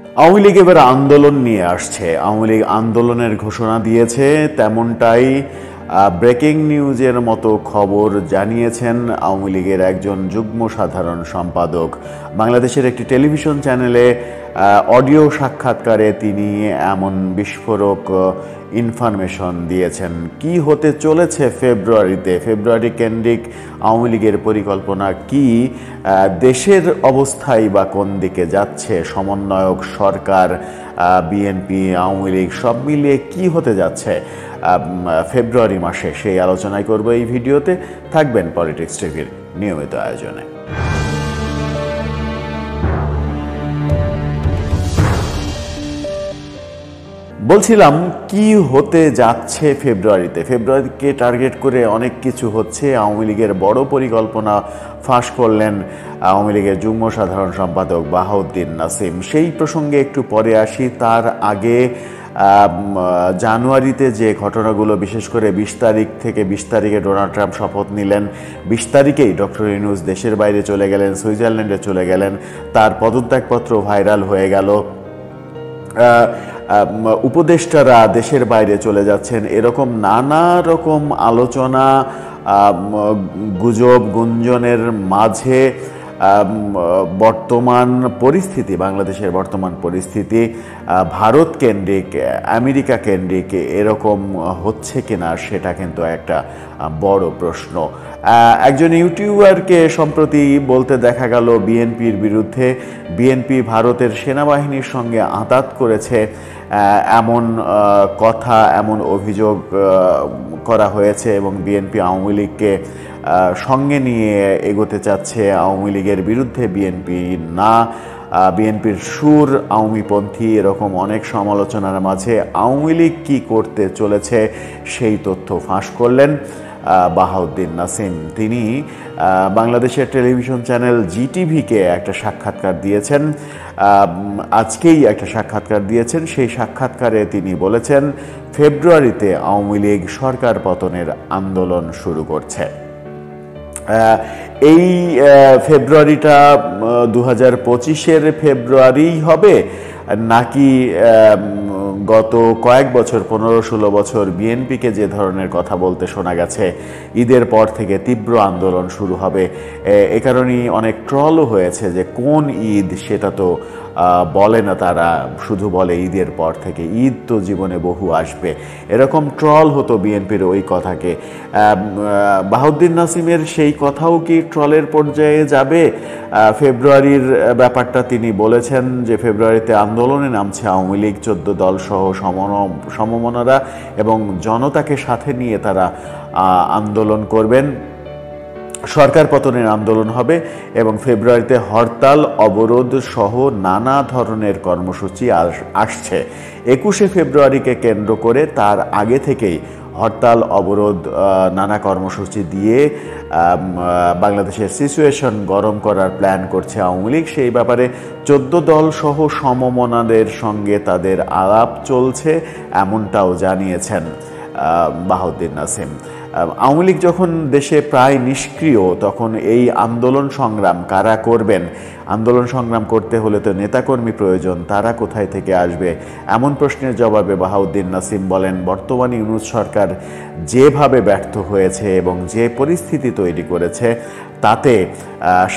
আওয়ামী লীগ এবার আন্দোলন নিয়ে আসছে। আওয়ামী লীগ আন্দোলনের ঘোষণা দিয়েছে, তেমনটাই ব্রেকিং নিউজের মতো খবর জানিয়েছেন আওয়ামী লীগের একজন যুগ্ম সাধারণ সম্পাদক। বাংলাদেশের একটি টেলিভিশন চ্যানেলে অডিও সাক্ষাৎকারে তিনি এমন বিস্ফোরক ইনফরমেশন দিয়েছেন। কি হতে চলেছে ফেব্রুয়ারি কেন্দ্রিক আওয়ামী লীগের পরিকল্পনা কি, দেশের অবস্থাই বা কোন দিকে যাচ্ছে, সমন্বয়ক সরকার, বিএনপি, আওয়ামী লীগ সব মিলিয়ে কি হতে যাচ্ছে ফেব্রুয়ারি মাসে, সেই আলোচনাই করব এই ভিডিওতে। থাকবেন পলিটিক্স টিভির নিয়মিত আয়োজনে। বলছিলাম কি হতে যাচ্ছে ফেব্রুয়ারিকে টার্গেট করে অনেক কিছু হচ্ছে। আওয়ামী লীগের বড় পরিকল্পনা ফাঁস করলেন আওয়ামী লীগের যুগ্ম সাধারণ সম্পাদক বাহাউদ্দিন নাসিম। সেই প্রসঙ্গে একটু পরে আসি। তার আগে জানুয়ারিতে যে ঘটনাগুলো, বিশেষ করে 20 তারিখ থেকে 20 তারিখে ডোনাল্ড ট্রাম্প শপথ নিলেন, 20 তারিখেই ডক্টর ইউনূস দেশের বাইরে চলে গেলেন, সুইজারল্যান্ডে চলে গেলেন, তার পদত্যাগপত্র ভাইরাল হয়ে গেল, উপদেষ্টারা দেশের বাইরে চলে যাচ্ছেন, এরকম নানা রকম আলোচনা, গুজব গুঞ্জনের মাঝে বর্তমান পরিস্থিতি, বাংলাদেশের বর্তমান পরিস্থিতি ভারত কেন্দ্রিক, আমেরিকা কেন্দ্রিক এরকম হচ্ছে কিনা সেটা কিন্তু একটা বড় প্রশ্ন। একজন ইউটিউবারকে সম্প্রতি বলতে দেখা গেল বিএনপির বিরুদ্ধে, বিএনপি ভারতের সেনাবাহিনীর সঙ্গে আঁতাত করেছে এমন কথা, এমন অভিযোগ করা হয়েছে এবং বিএনপি আওয়ামী লীগকে সঙ্গে নিয়ে এগোতে চাচ্ছে। আওয়ামী লীগের বিরুদ্ধে বিএনপি না, বিএনপির সুর আওয়ামীপন্থী, এরকম অনেক সমালোচনার মাঝে আওয়ামী লীগ কী করতে চলেছে সেই তথ্য ফাঁস করলেন বাহাউদ্দিন নাসিম। তিনি বাংলাদেশের টেলিভিশন চ্যানেল জিটিভিকে একটা সাক্ষাৎকার দিয়েছেন, আজকেই একটা সাক্ষাৎকার দিয়েছেন। সেই সাক্ষাৎকারে তিনি বলেছেন ফেব্রুয়ারিতে আওয়ামী লীগ সরকার পতনের আন্দোলন শুরু করছে। এই ফেব্রুয়ারিটা 2025-এর ফেব্রুয়ারিই হবে নাকি গত কয়েক বছর, 15-16 বছর বিএনপিকে যে ধরনের কথা বলতে শোনা গেছে, ঈদের পর থেকে তীব্র আন্দোলন শুরু হবে। এ কারণেই অনেক ট্রলও হয়েছে যে কোন ঈদ সেটা তো বলে না, তারা শুধু বলে ঈদের পর থেকে, ঈদ তো জীবনে বহু আসবে, এরকম ট্রল হতো বিএনপির ওই কথাকে। বাহাউদ্দিন নাসিমের সেই কথাও কি ট্রলের পর্যায়ে যাবে? ফেব্রুয়ারির ব্যাপারটা তিনি বলেছেন যে ফেব্রুয়ারিতে আন্দোলনে নামছে আওয়ামী লীগ, 14 দল সহ সমমনারা এবং জনতাকে সাথে নিয়ে তারা আন্দোলন করবেন, সরকার পতনের আন্দোলন হবে এবং ফেব্রুয়ারিতে হরতাল, অবরোধ সহ নানা ধরনের কর্মসূচি আসছে। 21শে ফেব্রুয়ারিকে কেন্দ্র করে তার আগে থেকেই হরতাল, অবরোধ, নানা কর্মসূচি দিয়ে বাংলাদেশের সিচুয়েশন গরম করার প্ল্যান করছে আওয়ামী লীগ। সেই ব্যাপারে 14 দল সহ সমমনাদের সঙ্গে তাদের আলাপ চলছে, এমনটাও জানিয়েছেন বাহাউদ্দিন নাসিম। আওয়ামী লীগ যখন দেশে প্রায় নিষ্ক্রিয়, তখন এই আন্দোলন সংগ্রাম কারা করবেন? আন্দোলন সংগ্রাম করতে হলে তো নেতাকর্মী প্রয়োজন, তারা কোথায় থেকে আসবে? এমন প্রশ্নের জবাবে বাহাউদ্দিন নাসিম বলেন, বর্তমানে ইউনূস সরকার যেভাবে ব্যর্থ হয়েছে এবং যে পরিস্থিতি তৈরি করেছে, তাতে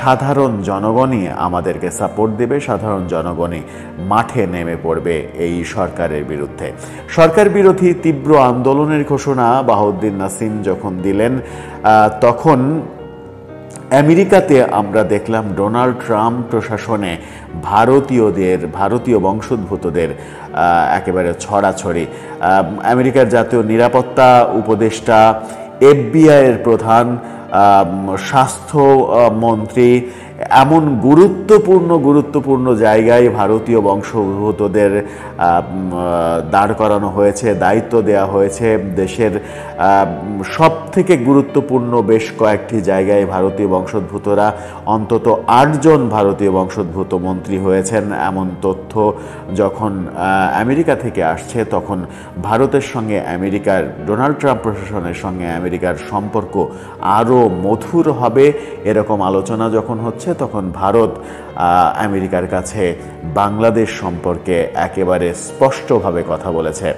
সাধারণ জনগণই আমাদেরকে সাপোর্ট দেবে, সাধারণ জনগণই মাঠে নেমে পড়বে এই সরকারের বিরুদ্ধে। সরকার বিরোধী তীব্র আন্দোলনের ঘোষণা বাহাউদ্দিন নাসিম যখন দিলেন, তখন আমেরিকাতে আমরা দেখলাম ডোনাল্ড ট্রাম্প প্রশাসনে ভারতীয় বংশোদ্ভূতদের একেবারে ছড়াছড়ি। আমেরিকার জাতীয় নিরাপত্তা উপদেষ্টা, এফবিআইয়ের প্রধান, স্বাস্থ্যমন্ত্রী, এমন গুরুত্বপূর্ণ জায়গায় ভারতীয় বংশোদ্ভূতদের দাঁড় করানো হয়েছে, দায়িত্ব দেওয়া হয়েছে। দেশের সব থেকে গুরুত্বপূর্ণ বেশ কয়েকটি জায়গায় ভারতীয় বংশোদ্ভূতরা, অন্তত 8 জন ভারতীয় বংশোদ্ভূত মন্ত্রী হয়েছেন। এমন তথ্য যখন আমেরিকা থেকে আসছে, তখন ভারতের সঙ্গে আমেরিকার, ডোনাল্ড ট্রাম্প প্রশাসনের সঙ্গে আমেরিকার সম্পর্ক আরও মধুর হবে, এরকম আলোচনা যখন হচ্ছে, তখন ভারত আমেরিকার কাছে বাংলাদেশ সম্পর্কে একেবারে স্পষ্টভাবে কথা বলেছে।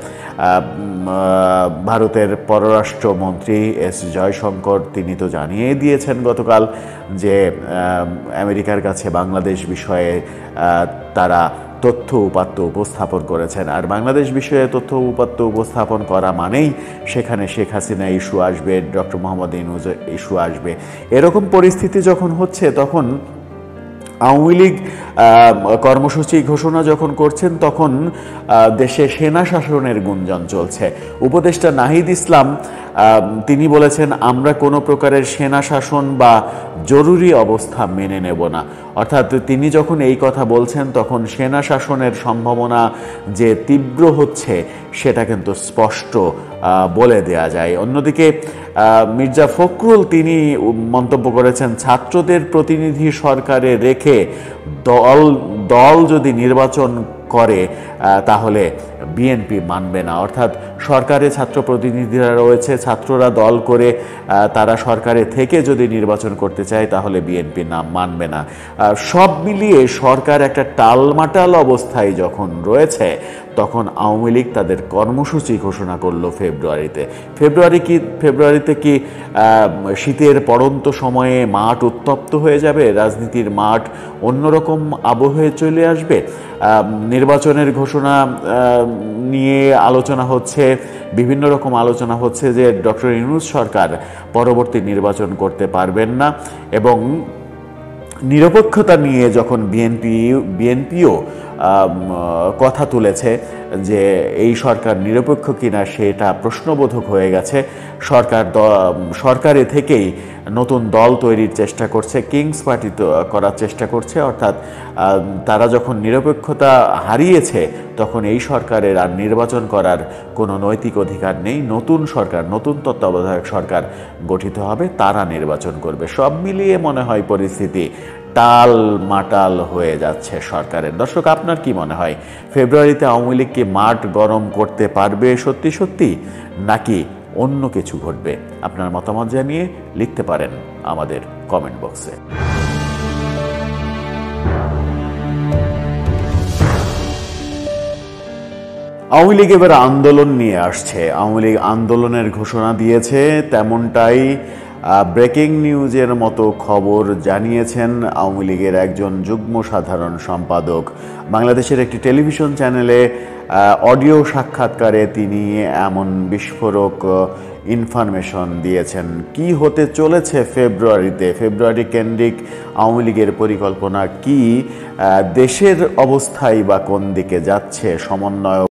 ভারতের পররাষ্ট্রমন্ত্রী এস জয়শঙ্কর তিনি তো জানিয়ে দিয়েছেন গতকাল যে আমেরিকার কাছে বাংলাদেশ বিষয়ে তারা তথ্য উপাত্ত উপস্থাপন করেছেন। আর বাংলাদেশ বিষয়ে তথ্য উপাত্ত উপস্থাপন করা মানেই সেখানে শেখ হাসিনা ইস্যু আসবে, ডক্টর মোহাম্মদ ইউনূস ইস্যু আসবে। এরকম পরিস্থিতি যখন হচ্ছে তখন আওয়ামী লীগ কর্মসূচি ঘোষণা যখন করছেন তখন দেশে সেনা শাসনের গুঞ্জন চলছে। উপদেষ্টা নাহিদ ইসলাম তিনি বলেছেন আমরা কোনো প্রকারের সেনা শাসন বা জরুরি অবস্থা মেনে নেব না। অর্থাৎ তিনি যখন এই কথা বলছেন তখন সেনা শাসনের সম্ভাবনা যে তীব্র হচ্ছে সেটা কিন্তু স্পষ্ট বলে দেয়া যায়। অন্যদিকে মির্জা ফখরুল তিনি মন্তব্য করেছেন ছাত্রদের প্রতিনিধি সরকারে রেখে দল যদি নির্বাচন করে তাহলে বিএনপি মানবে না। অর্থাৎ সরকারে ছাত্র প্রতিনিধিরা রয়েছে, ছাত্ররা দল করে তারা সরকারে থেকে যদি নির্বাচন করতে চায় তাহলে বিএনপি মানবে না। সব মিলিয়ে সরকার একটা টালমাটাল অবস্থায় যখন রয়েছে তখন আওয়ামী লীগ তাদের কর্মসূচি ঘোষণা করলো ফেব্রুয়ারিতে কি শীতের পড়ন্ত সময়ে মাঠ উত্তপ্ত হয়ে যাবে, রাজনীতির মাঠ অন্যরকম আবহে চলে আসবে। নির্বাচনের ঘোষণা নিয়ে আলোচনা হচ্ছে, বিভিন্ন রকম আলোচনা হচ্ছে যে ডক্টর ইউনূস সরকার পরবর্তী নির্বাচন করতে পারবেন না এবং নিরপেক্ষতা নিয়ে যখন বিএনপিও কথা তুলেছে যে এই সরকার নিরপেক্ষ কিনা সেটা প্রশ্নবোধক হয়ে গেছে। সরকারে থেকেই নতুন দল তৈরির চেষ্টা করছে, কিংস পার্টি করার চেষ্টা করছে। অর্থাৎ তারা যখন নিরপেক্ষতা হারিয়েছে তখন এই সরকারের আর নির্বাচন করার কোনো নৈতিক অধিকার নেই। নতুন সরকার, নতুন তত্ত্বাবধায়ক সরকার গঠিত হবে, তারা নির্বাচন করবে। সব মিলিয়ে মনে হয় পরিস্থিতি টাল মাটাল হয়ে যাচ্ছে সরকারের। দর্শক, আপনার কি মনে হয় ফেব্রুয়ারিতে আওয়ামী লীগ কি মাঠ গরম করতে পারবে সত্যি সত্যি, নাকি অন্য কিছু ঘটবে? আপনার মতামত জানিয়ে লিখতে পারেন আমাদের কমেন্ট বক্সে। আওয়ামী লীগ এবার আন্দোলন নিয়ে আসছে। আওয়ামী লীগ আন্দোলনের ঘোষণা দিয়েছে, তেমনটাই ব্রেকিং নিউজের মতো খবর জানিয়েছেন আওয়ামী লীগের একজন যুগ্ম সাধারণ সম্পাদক। বাংলাদেশের একটি টেলিভিশন চ্যানেলে অডিও সাক্ষাৎকারে তিনি এমন বিস্ফোরক ইনফরমেশন দিয়েছেন। কি হতে চলেছে ফেব্রুয়ারি কেন্দ্রিক আওয়ামী লীগের পরিকল্পনা কি, দেশের অবস্থাই বা কোন দিকে যাচ্ছে, সমন্বয়